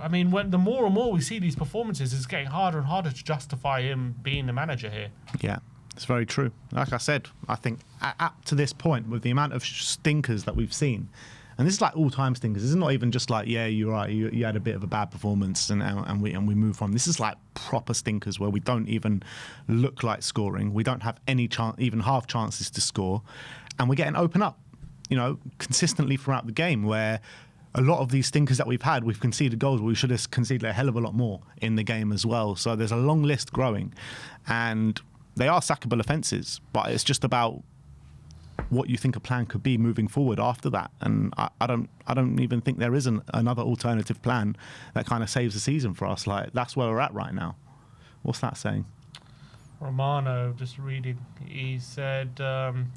mean, when the more and more we see these performances, it's getting harder and harder to justify him being the manager here. Yeah, it's very true. Like I said, I think up to this point, with the amount of stinkers that we've seen, and this is like all-time stinkers. This is not even just like, yeah, you're right, you had a bit of a bad performance and we move from. This is like proper stinkers where we don't even look like scoring. We don't have any chance, even half chances to score, and we're getting open up, consistently throughout the game. Where a lot of these stinkers that we've had, we've conceded goals. We should have conceded a hell of a lot more in the game as well. So there's a long list growing, and they are sackable offences. But it's just about what you think a plan could be moving forward after that. And I don't even think there is another alternative plan that kind of saves the season for us. Like, that's where we're at right now. What's that saying? Romano, just reading, he said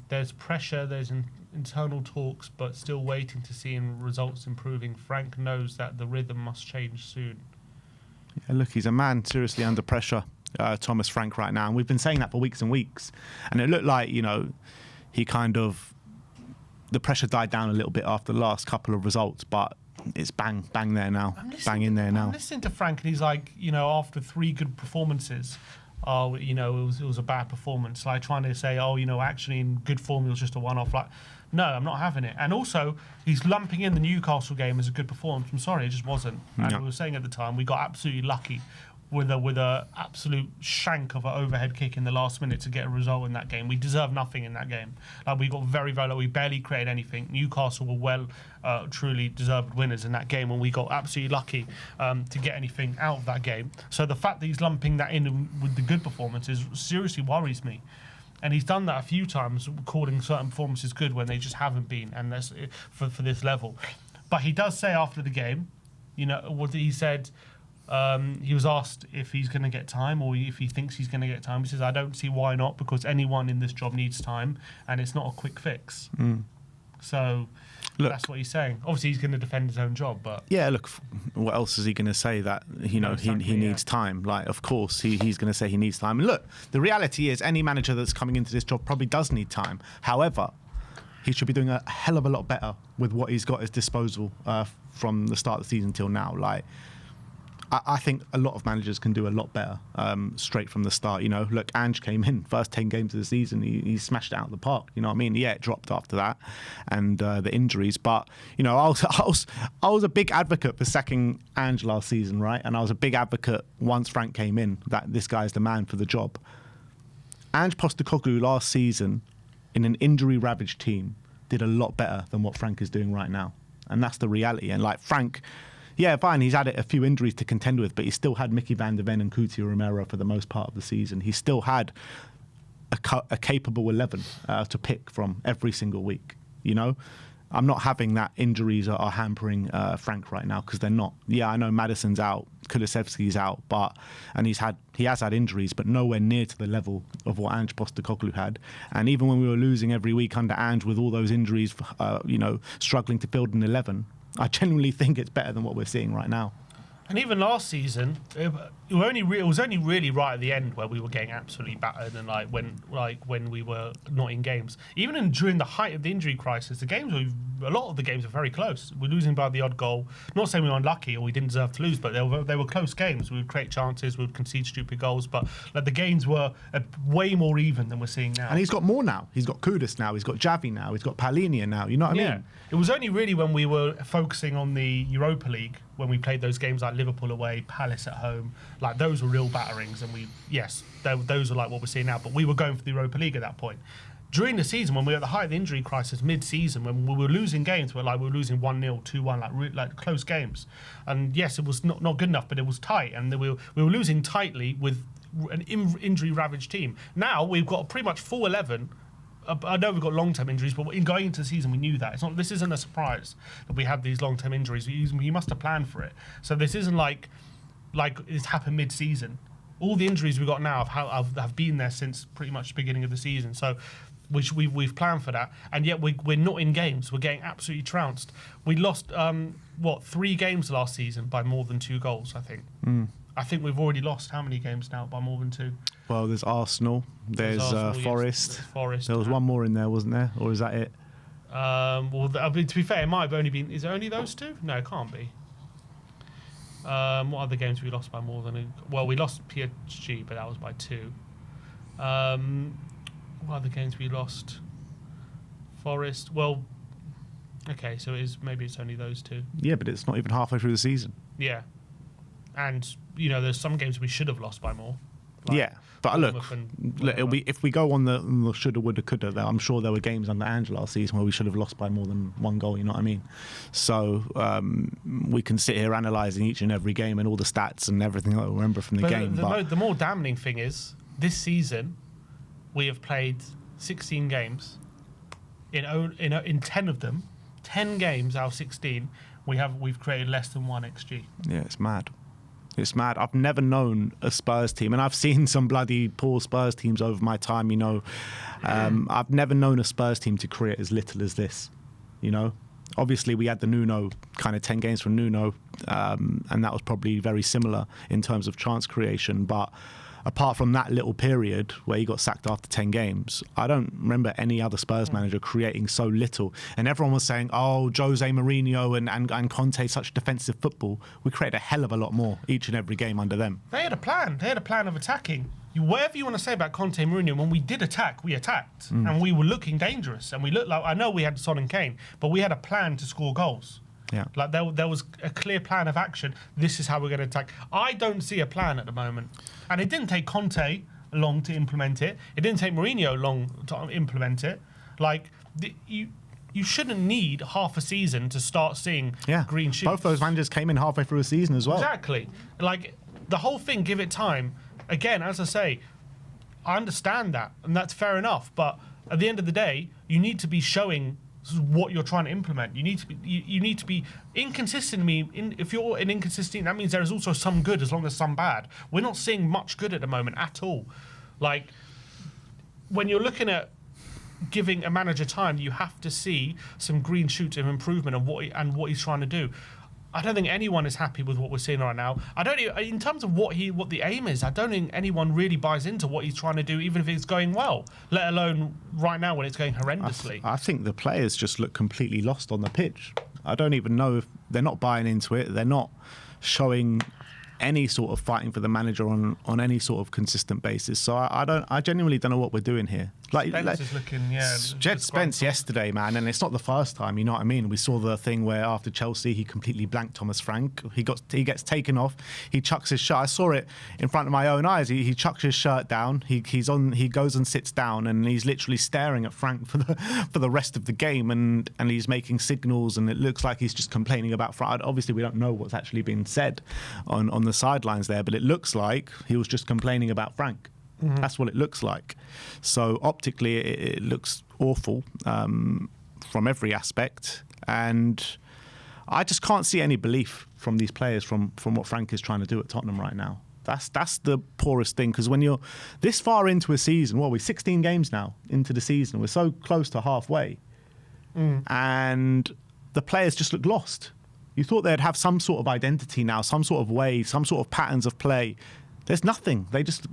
there's pressure, there's internal talks, but still waiting to see results improving. Frank knows that the rhythm must change soon. Yeah, look, he's a man seriously under pressure, Thomas Frank, right now. And we've been saying that for weeks and weeks. And it looked like, he kind of, the pressure died down a little bit after the last couple of results, but it's bang there now, bang in there now. I'm listening to Frank, and he's like, after 3 good performances, it was a bad performance. Like trying to say, actually in good form it was just a one-off. Like, no, I'm not having it. And also, he's lumping in the Newcastle game as a good performance. I'm sorry, it just wasn't. And we were saying at the time, we got absolutely lucky with a absolute shank of an overhead kick in the last minute to get a result in that game. We deserved nothing in that game. Like, we got very, very low. We barely created anything. Newcastle were truly deserved winners in that game, and we got absolutely lucky to get anything out of that game. So the fact that he's lumping that in with the good performances seriously worries me. And he's done that a few times, calling certain performances good when they just haven't been, and that's for this level. But he does say after the game, what he said. He was asked if he's going to get time or if he thinks he's going to get time. He says, I don't see why not, because anyone in this job needs time, and it's not a quick fix. So look, that's what he's saying. Obviously, he's going to defend his own job, but... Yeah, look, what else is he going to say that, he needs time? Like, of course, he's going to say he needs time. And look, the reality is any manager that's coming into this job probably does need time. However, he should be doing a hell of a lot better with what he's got at his disposal from the start of the season till now. Like, I think a lot of managers can do a lot better straight from the start. Look, Ange came in, first 10 games of the season, he smashed it out of the park. You know what I mean? Yeah, it dropped after that and the injuries. But, I was a big advocate for sacking Ange last season, right? And I was a big advocate once Frank came in that this guy's the man for the job. Ange Postecoglou last season in an injury-ravaged team did a lot better than what Frank is doing right now. And that's the reality. And like Frank... Yeah, fine, he's had a few injuries to contend with, but he still had Mickey van der Ven and Coutinho Romero for the most part of the season. He still had a capable 11 to pick from every single week, I'm not having that injuries are hampering Frank right now, because they're not. Yeah, I know Maddison's out, Kulusevski's out, and he has had injuries, but nowhere near to the level of what Ange Postecoglou had. And even when we were losing every week under Ange with all those injuries, struggling to build an 11, I genuinely think it's better than what we're seeing right now. And even last season, it was only really right at the end where we were getting absolutely battered, and when we were not in games. Even during the height of the injury crisis, a lot of the games were very close. We're losing by the odd goal. Not saying we were unlucky or we didn't deserve to lose, but they were close games. We would create chances, we would concede stupid goals, but the games were way more even than we're seeing now. And he's got more now. He's got Kudus now. He's got Javi now. He's got Palhinha now. You know what I mean? It was only really when we were focusing on the Europa League, when we played those games like Liverpool away, Palace at home, like those were real batterings, and those are like what we're seeing now, but we were going for the Europa League at that point. During the season, when we were at the height of the injury crisis, mid-season, when we were losing games, we were losing 1-0, 2-1, like close games, and yes, it was not good enough, but it was tight, and we were losing tightly with an injury-ravaged team. Now we've got pretty much full 11. I know we've got long-term injuries, but in going into the season, we knew that. This isn't a surprise that we have these long-term injuries. We must have planned for it. So this isn't like it's happened mid-season. All the injuries we've got now have been there since pretty much the beginning of the season. So we've planned for that, and yet we're not in games. We're getting absolutely trounced. We lost 3 games last season by more than 2 goals, I think. I think we've already lost how many games now by more than 2? Well, there's Arsenal, there's Forest. Forest. There was one more in there, wasn't there? Or is that it? To be fair, it might have only been... Is it only those 2? No, it can't be. What other games we lost by more than? Well, we lost PSG, but that was by 2. What other games we lost? Forest. Well, okay, so maybe it's only those 2. Yeah, but it's not even halfway through the season. Yeah, and there's some games we should have lost by more. Yeah, but look, it'll be, if we go on the shoulda, woulda, coulda, I'm sure there were games under Angela last season where we should have lost by more than 1 goal, you know what I mean? So we can sit here analysing each and every game and all the stats and everything that we remember from the game. The more damning thing is, this season, we have played 16 games. In 10 of them, 10 games out of 16, we've created less than 1 XG. Yeah, it's mad. It's mad. I've never known a Spurs team, and I've seen some bloody poor Spurs teams over my time, I've never known a Spurs team to create as little as this, Obviously, we had the Nuno, kind of 10 games from Nuno, and that was probably very similar in terms of chance creation, but apart from that little period where he got sacked after 10 games, I don't remember any other Spurs manager creating so little. And everyone was saying, oh, Jose Mourinho and Conte, such defensive football. We created a hell of a lot more each and every game under them. They had a plan. They had a plan of attacking. Whatever you want to say about Conte and Mourinho, when we did attack, we attacked. And we were looking dangerous. And we looked like, I know we had Son and Kane, but we had a plan to score goals. Yeah. Like there was a clear plan of action. This is how we're going to attack. I don't see a plan at the moment. And it didn't take Conte long to implement it. It didn't take Mourinho long to implement it. Like, you shouldn't need half a season to start seeing green shoots. Both those managers came in halfway through a season as well. Exactly. Like, the whole thing, give it time. Again, as I say, I understand that, and that's fair enough. But at the end of the day, you need to be showing what you're trying to implement. You need to be inconsistent. If you're an inconsistent, that means there is also some good as long as some bad. We're not seeing much good at the moment at all. Like, when you're looking at giving a manager time, you have to see some green shoots of improvement of what he's trying to do. I don't think anyone is happy with what we're seeing right now. In terms of what the aim is, I don't think anyone really buys into what he's trying to do, even if it's going well, let alone right now when it's going horrendously. I think the players just look completely lost on the pitch. I don't even know if they're not buying into it. They're not showing any sort of fighting for the manager on any sort of consistent basis. So I genuinely don't know what we're doing here. Spence is looking, Jed Spence yesterday, man, and it's not the first time, you know what I mean? We saw the thing where after Chelsea, he completely blanked Thomas Frank. He gets taken off. He chucks his shirt. I saw it in front of my own eyes. He chucks his shirt down. He goes and sits down, and he's literally staring at Frank for the rest of the game, and he's making signals, and it looks like he's just complaining about Frank. Obviously, we don't know what's actually being said on the sidelines there, but it looks like he was just complaining about Frank. Mm-hmm. That's what it looks like. So optically, it looks awful from every aspect, and I just can't see any belief from these players from what Frank is trying to do at Tottenham right now. That's the poorest thing, because when you're this far into a season, we're 16 games now into the season, we're so close to halfway, and the players just look lost. You thought they'd have some sort of identity now, some sort of way, some sort of patterns of play. There's nothing. They just,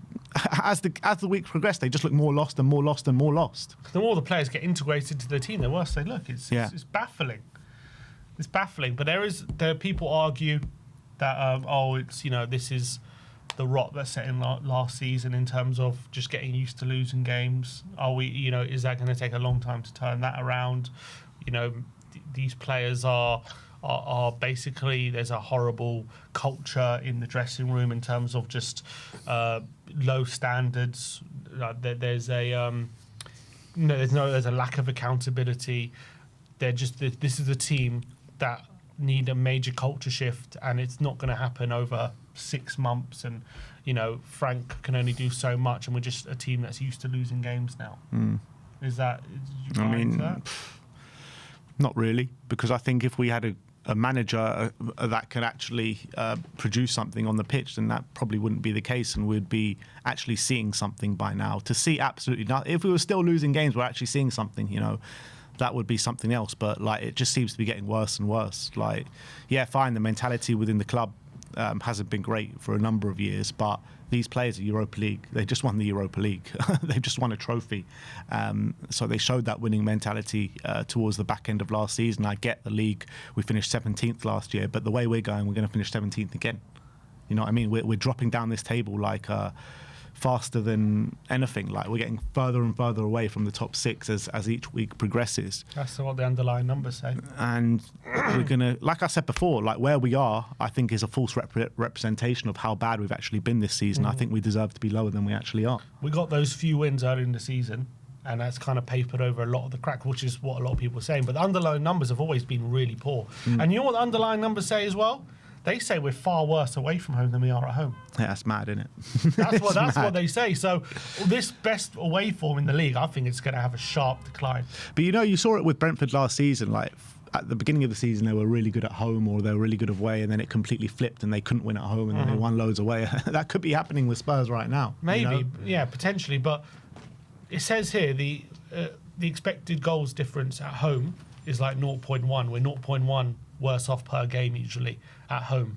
as the weeks progress, they just look more lost and more lost and more lost. The more the players get integrated to the team, the worse they look. It's baffling. It's baffling. But there people argue that this is the rot that's set in last season in terms of just getting used to losing games. Is that going to take a long time to turn that around? These players are basically, there's a horrible culture in the dressing room in terms of just low standards. There's a lack of accountability. This is a team that need a major culture shift, and it's not going to happen over 6 months. And Frank can only do so much, and we're just a team that's used to losing games now. Is that? I mean, that? Not really, because I think if we had a manager that could actually produce something on the pitch, then that probably wouldn't be the case, and we'd be actually seeing something by now. To see absolutely nothing, if we were still losing games, we're actually seeing something, that would be something else. But it just seems to be getting worse and worse. Fine, the mentality within the club hasn't been great for a number of years, but these players at Europa League, they just won the Europa League. They've just won a trophy. So they showed that winning mentality towards the back end of last season. I get the league, we finished 17th last year, but the way we're going, we're going to finish 17th again. You know what I mean? We're dropping down this table like faster than anything. Like, we're getting further and further away from the top 6 as each week progresses. That's what the underlying numbers say. And we're going to, like I said before, like where we are, I think is a false representation of how bad we've actually been this season. I think we deserve to be lower than we actually are. We got those few wins early in the season, and that's kind of papered over a lot of the crack, which is what a lot of people are saying. But the underlying numbers have always been really poor. And you know what the underlying numbers say as well? They say we're far worse away from home than we are at home. Yeah, that's mad, isn't it? That's what they say. So this best away form in the league, I think it's going to have a sharp decline. But you know, you saw it with Brentford last season. Like, at the beginning of the season, they were really good at home, or they were really good away, and then it completely flipped and they couldn't win at home, and then they won loads away. That could be happening with Spurs right now. Maybe, you know? yeah, potentially. But it says here the expected goals difference at home is like 0.1. We're 0.1 worse off per game usually at home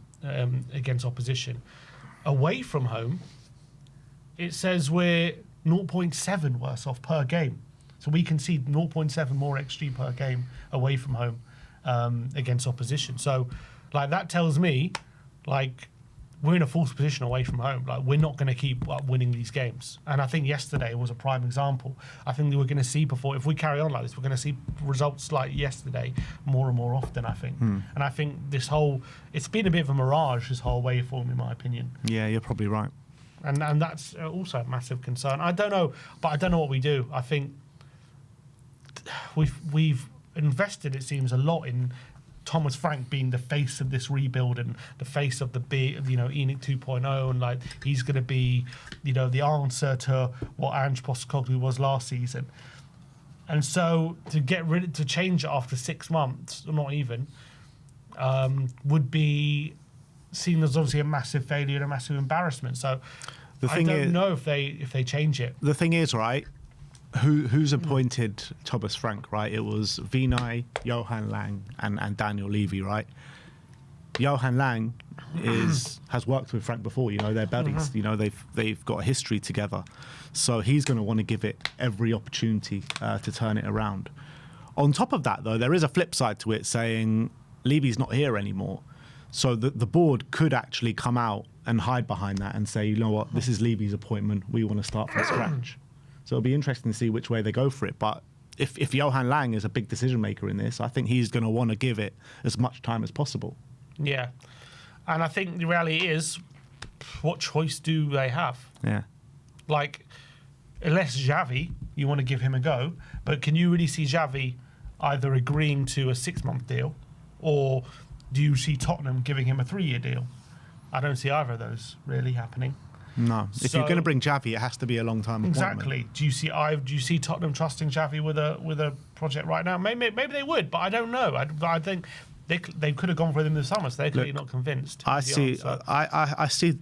against opposition. Away from home, it says we're 0.7 worse off per game. So we concede 0.7 more XG per game away from home against opposition. So, like, that tells me, like, we're in a false position away from home. Like, we're not going to keep winning these games. And I think yesterday was a prime example. I think that we're going to see if we carry on like this, we're going to see results like yesterday more and more often, I think. And I think it's been a bit of a mirage, this whole away form, in my opinion. Yeah, you're probably right. And that's also a massive concern. I don't know, but I don't know what we do. I think we've invested, it seems, a lot in Thomas Frank being the face of this rebuild and the face of the big, ENIC 2.0, and like he's going to be, the answer to what Ange Postecoglou was last season. And so to change it after 6 months, or not even, would be seen as obviously a massive failure and a massive embarrassment. So I don't know if they change it. The thing is, right, who's appointed Thomas Frank, right? It was Vinay, Johan Lang, and Daniel Levy, right? Johan Lang has worked with Frank before. They're buddies. They've got a history together, so he's going to want to give it every opportunity to turn it around. On top of that, though, there is a flip side to it, saying Levy's not here anymore, so the board could actually come out and hide behind that and say, you know what, this is Levy's appointment. We want to start from scratch. So it'll be interesting to see which way they go for it. But if Johan Lang is a big decision maker in this, I think he's going to want to give it as much time as possible. Yeah. And I think the reality is, what choice do they have? Yeah. Like, unless Xavi, you want to give him a go, but can you really see Xavi either agreeing to a 6-month deal, or do you see Tottenham giving him a 3-year deal? I don't see either of those really happening. No, if you're going to bring Xavi, it has to be a long-term appointment. Exactly. Do you see Tottenham trusting Xavi with a project right now? Maybe they would, but I don't know. I think they could have gone for him this summer, so they're clearly not convinced. I see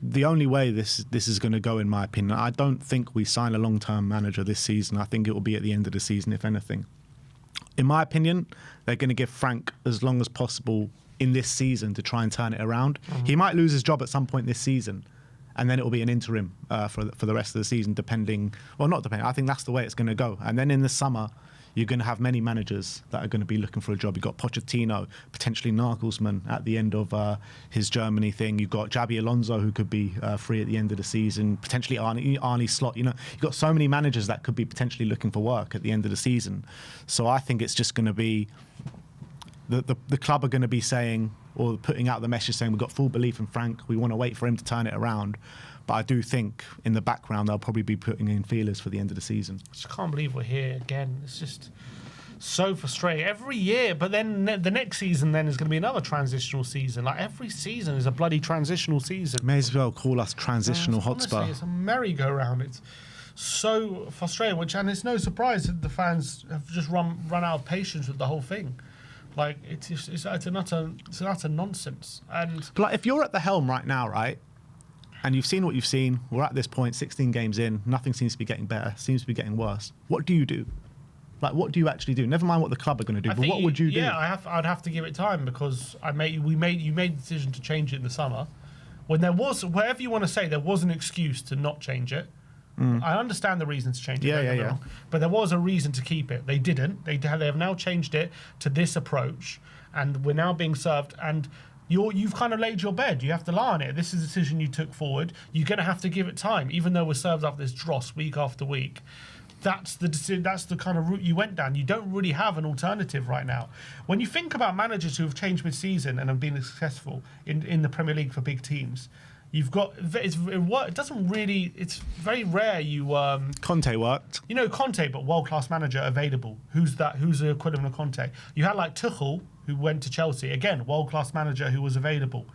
the only way this is going to go, in my opinion. I don't think we sign a long-term manager this season. I think it will be at the end of the season, if anything. In my opinion, they're going to give Frank as long as possible in this season to try and turn it around. He might lose his job at some point this season, and then it will be an interim for the rest of the season, not depending. I think that's the way it's going to go. And then in the summer, you're going to have many managers that are going to be looking for a job. You've got Pochettino, potentially Nagelsmann at the end of his Germany thing. You've got Xabi Alonso, who could be free at the end of the season, potentially Arne Slot. You've got so many managers that could be potentially looking for work at the end of the season. So I think it's just going to be the club are going to be saying, or putting out the message saying, we've got full belief in Frank, we want to wait for him to turn it around. But I do think in the background they'll probably be putting in feelers for the end of the season. I just can't believe we're here again. It's just so frustrating every year. But then the next season then is going to be another transitional season. Like, every season is a bloody transitional season. May as well call us transitional Hotspur. Honestly, it's a merry-go-round. It's so frustrating, and it's no surprise that the fans have just run out of patience with the whole thing. Like, it's an utter nonsense. And but like, if you're at the helm right now, right, and you've seen what you've seen, we're at this point, 16 games in, nothing seems to be getting better, seems to be getting worse. What do you do? Like, what do you actually do? Never mind what the club are going to do, but what would you do? Yeah, I'd have to give it time, because you made the decision to change it in the summer. when there was, whatever you want to say, there was an excuse to not change it. I understand the reason to change it. Yeah. But there was a reason to keep it. They didn't. They have now changed it to this approach, and we're now being served. And you've kind of laid your bed. You have to lie on it. This is a decision you took forward. You're going to have to give it time, even though we're served up this dross week after week. That's the kind of route you went down. You don't really have an alternative right now. When you think about managers who have changed mid-season and have been successful in the Premier League for big teams, you've got it doesn't really. It's very rare you. Conte worked. You know Conte, but world-class manager available. Who's that? Who's the equivalent of Conte? You had like Tuchel, who went to Chelsea. Again, world-class manager who was available.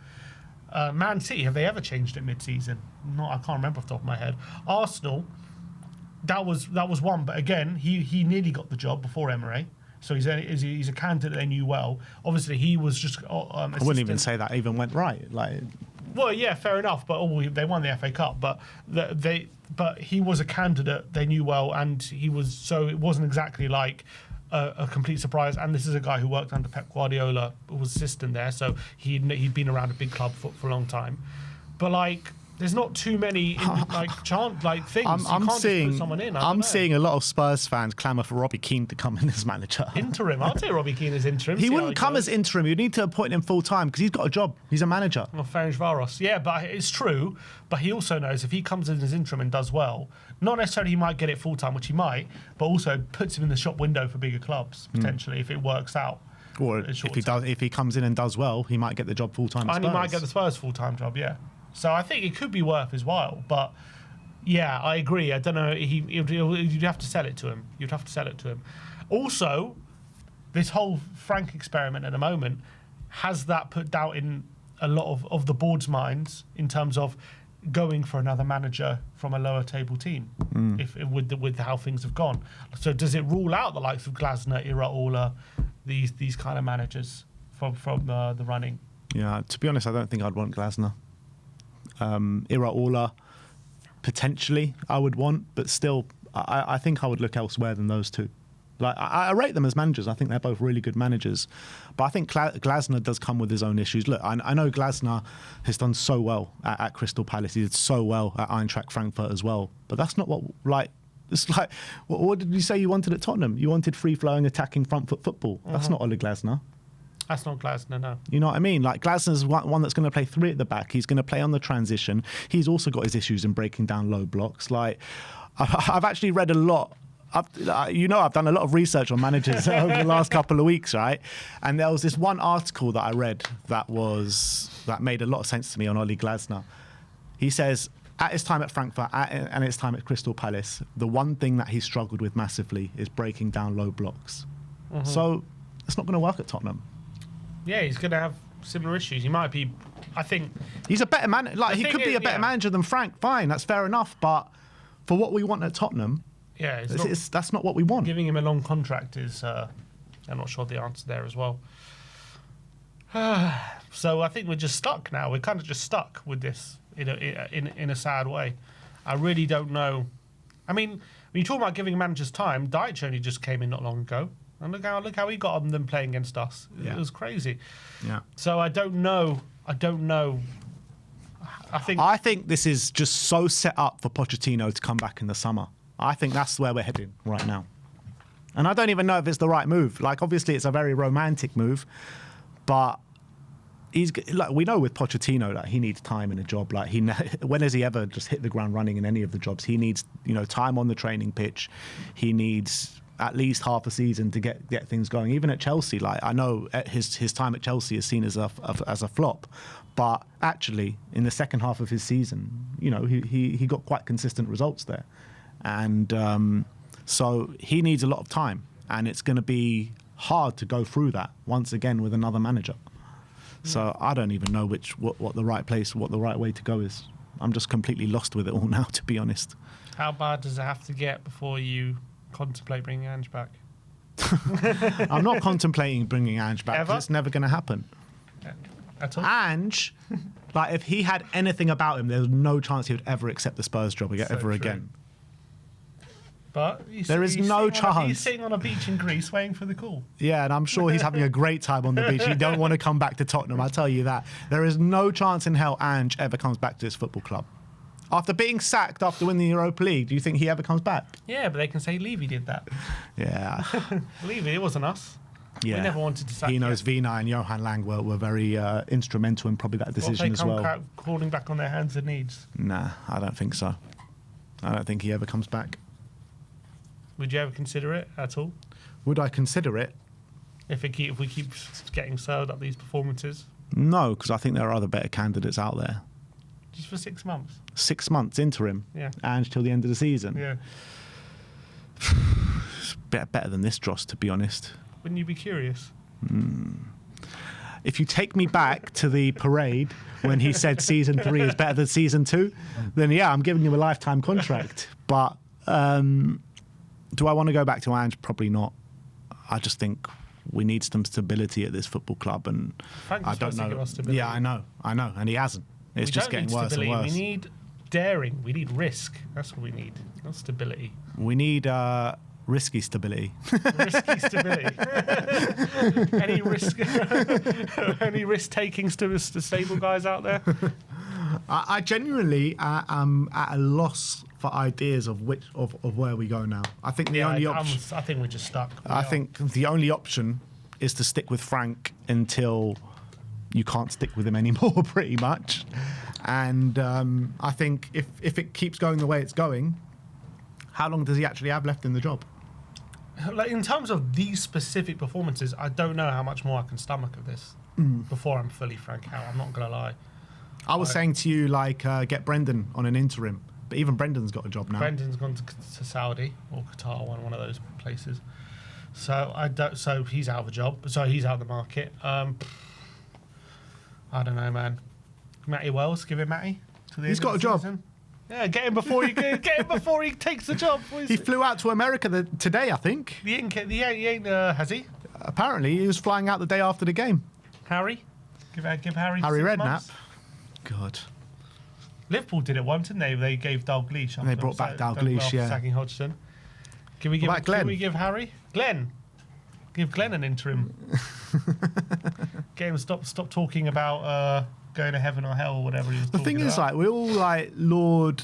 Man City, have they ever changed it mid-season? I can't remember off the top of my head. Arsenal. That was one, but again, he nearly got the job before Emery, so he's a candidate they knew well. Obviously, he was just. I wouldn't even say that even went right. Like, well, yeah, fair enough, but they won the FA Cup, but he was a candidate they knew well, and so it wasn't exactly like a complete surprise. And this is a guy who worked under Pep Guardiola, who was assistant there, so he'd been around a big club for a long time, but like. There's not too many things. I'm seeing a lot of Spurs fans clamour for Robbie Keane to come in as manager. Interim. I'll take Robbie Keane as interim. He wouldn't come as interim. You need to appoint him full time because he's got a job. He's a manager. Well, Ferencvaros. Yeah, but it's true. But he also knows if he comes in as interim and does well, not necessarily he might get it full time, which he might, but also puts him in the shop window for bigger clubs potentially if it works out. Or if he comes in and does well, he might get the job full time. And he might get the Spurs full time job. Yeah. So I think it could be worth his while, but yeah, I agree. I don't know. You'd have to sell it to him. You'd have to sell it to him. Also, this whole Frank experiment at the moment has that put doubt in a lot of the board's minds in terms of going for another manager from a lower table team, with how things have gone. So does it rule out the likes of Glasner, Iraola, these kind of managers from the running? Yeah, to be honest, I don't think I'd want Glasner. Iraola, potentially I would want, but still, I think I would look elsewhere than those two. Like I rate them as managers. I think they're both really good managers, but I think Glasner does come with his own issues. Look, I know Glasner has done so well at Crystal Palace. He did so well at Eintracht Frankfurt as well. But that's not what it's like. What did you say you wanted at Tottenham? You wanted free-flowing, attacking front foot football. That's not Ole Glasner. That's not Glasner, no. You know what I mean? Like, Glasner's one that's going to play three at the back. He's going to play on the transition. He's also got his issues in breaking down low blocks. Like, I've actually read a lot. I've done a lot of research on managers over the last couple of weeks, right? And there was this one article that I read that made a lot of sense to me on Ole Glasner. He says, at his time at Frankfurt and his time at Crystal Palace, the one thing that he struggled with massively is breaking down low blocks. So it's not going to work at Tottenham. Yeah, he's going to have similar issues. He might be, I think... He's a better manager. Like, he could be a better manager than Frank. Fine, that's fair enough. But for what we want at Tottenham, that's not what we want. Giving him a long contract is... I'm not sure the answer there as well. So I think we're just stuck now. We're kind of just stuck with this in a sad way. I really don't know. I mean, when you talk about giving managers time, Deitch only just came in not long ago. And look how he got on them playing against us. It was crazy. Yeah. So I don't know. I think this is just so set up for Pochettino to come back in the summer. I think that's where we're heading right now. And I don't even know if it's the right move. Like, obviously, it's a very romantic move, but we know with Pochettino that he needs time in a job. Like, when has he ever just hit the ground running in any of the jobs? He needs, time on the training pitch. He needs at least half a season to get things going. Even at Chelsea, like, I know his time at Chelsea is seen as a flop, but actually in the second half of his season, he got quite consistent results there, and so he needs a lot of time, and it's going to be hard to go through that once again with another manager. So I don't even know what the right place, what the right way to go is. I'm just completely lost with it all now, to be honest. How bad does it have to get before you contemplate bringing Ange back? I'm not contemplating bringing Ange back because it's never going to happen. At all? Ange, like, if he had anything about him, there's no chance he would ever accept the Spurs job again. But There is no chance. He's sitting on a beach in Greece waiting for the call. Yeah, and I'm sure he's having a great time on the beach. He don't want to come back to Tottenham, I tell you that. There is no chance in hell Ange ever comes back to this football club. After being sacked after winning the Europa League, do you think he ever comes back? Yeah, but they can say Levy did that. Yeah. Levy, it wasn't us. Yeah. We never wanted to sack He knows him. Vina and Johan Lang were very instrumental in probably that decision as well. They crawling back on their hands and knees. Nah, I don't think so. I don't think he ever comes back. Would you ever consider it at all? Would I consider it? If we keep getting served up these performances? No, because I think there are other better candidates out there. Just for 6 months? 6 months interim. Yeah. And till the end of the season. Yeah. It's better than this dross, to be honest. Wouldn't you be curious? If you take me back to the parade when he said season 3 is better than season 2, then yeah, I'm giving you a lifetime contract. But do I want to go back to Ange? Probably not. I just think we need some stability at this football club, and Frank's I don't supposed to give know. us stability. Yeah, I know, and he hasn't. It's just getting worse and worse. We need daring. We need risk. That's what we need. Not stability. We need risky stability. Risky stability. Any risk? Any risk-taking stable guys out there? I genuinely am at a loss for ideas of where we go now. I think the only option. I think we're just stuck. I think the only option is to stick with Frank until you can't stick with him anymore, pretty much. And I think if it keeps going the way it's going, how long does he actually have left in the job? Like, in terms of these specific performances, I don't know how much more I can stomach of this before I'm fully Frank out. I'm not going to lie. I was saying to you, get Brendan on an interim. But even Brendan's got a job now. Brendan's gone to Saudi or Qatar, one of those places. So he's out of a job. So he's out of the market. I don't know, man. Matty Wells, give him Matty. He's got a job. Season. Yeah, get him before he takes the job. He flew out to America today, I think. He ain't has he? Apparently, he was flying out the day after the game. Harry, give Harry. Harry 6 Redknapp. months. God. Liverpool did it once, didn't they? They gave Dalglish. They brought back Dalglish, yeah. Sacking Hodgson. Can we give Harry? Glenn. Give Glenn an interim. Get him stop talking about going to heaven or hell or whatever he was The talking thing is, about. we all laud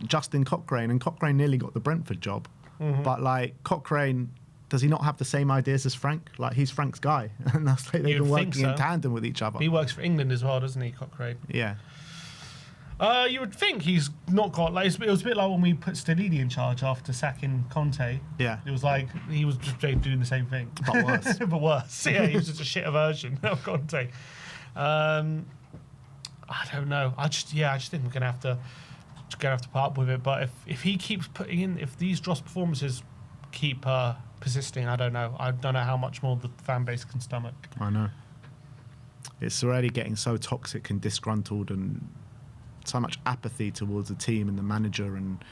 Justin Cochrane, and Cochrane nearly got the Brentford job. Mm-hmm. But Cochrane, does he not have the same ideas as Frank? He's Frank's guy, and that's they've been working in tandem with each other. He works for England as well, doesn't he, Cochrane? Yeah. You would think he's not got it was a bit like when we put Stellini in charge after sacking Conte. Yeah. It was like he was just doing the same thing, but worse. but worse. Yeah, he was just a shitter version of Conte. I don't know. I just think we're gonna have to part with it. But if he keeps putting in, if these dross performances keep persisting, I don't know. I don't know how much more the fan base can stomach. I know. It's already getting so toxic and disgruntled, and so much apathy towards the team and the manager and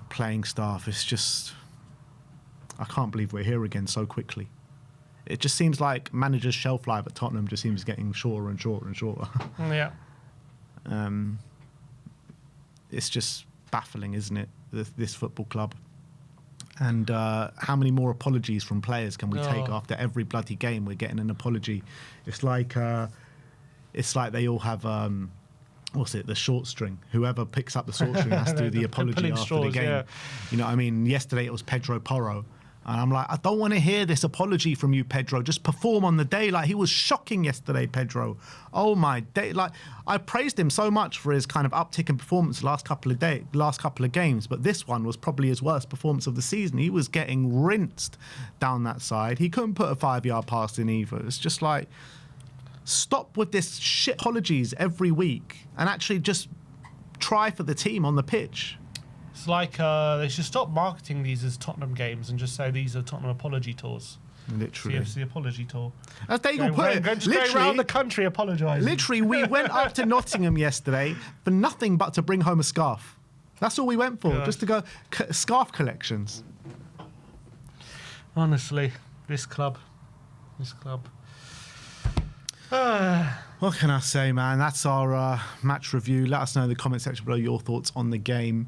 playing staff. It's just, I can't believe we're here again so quickly. It just seems like managers' shelf life at Tottenham just seems getting shorter and shorter and shorter. Yeah. It's just baffling, isn't it? This football club. And how many more apologies from players can we take after every bloody game? We're getting an apology. It's like they all have the short string. Whoever picks up the short string has to do the apology after the game. Yeah. You know what I mean? Yesterday it was Pedro Porro. And I'm like, I don't want to hear this apology from you, Pedro. Just perform on the day. He was shocking yesterday, Pedro. Oh my day! I praised him so much for his kind of uptick in performance last couple of games, but this one was probably his worst performance of the season. He was getting rinsed down that side. He couldn't put a 5-yard pass in either. It's just stop with this shit apologies every week and actually just try for the team on the pitch. It's like they should stop marketing these as Tottenham games and just say these are Tottenham apology tours. Literally. CFC apology tour. As Daigle put it, going around the country apologising. Literally, we went up to Nottingham yesterday for nothing but to bring home a scarf. That's all we went for, just to go scarf collections. Honestly, this club. What can I say, man? That's our match review. Let us know in the comment section below your thoughts on the game.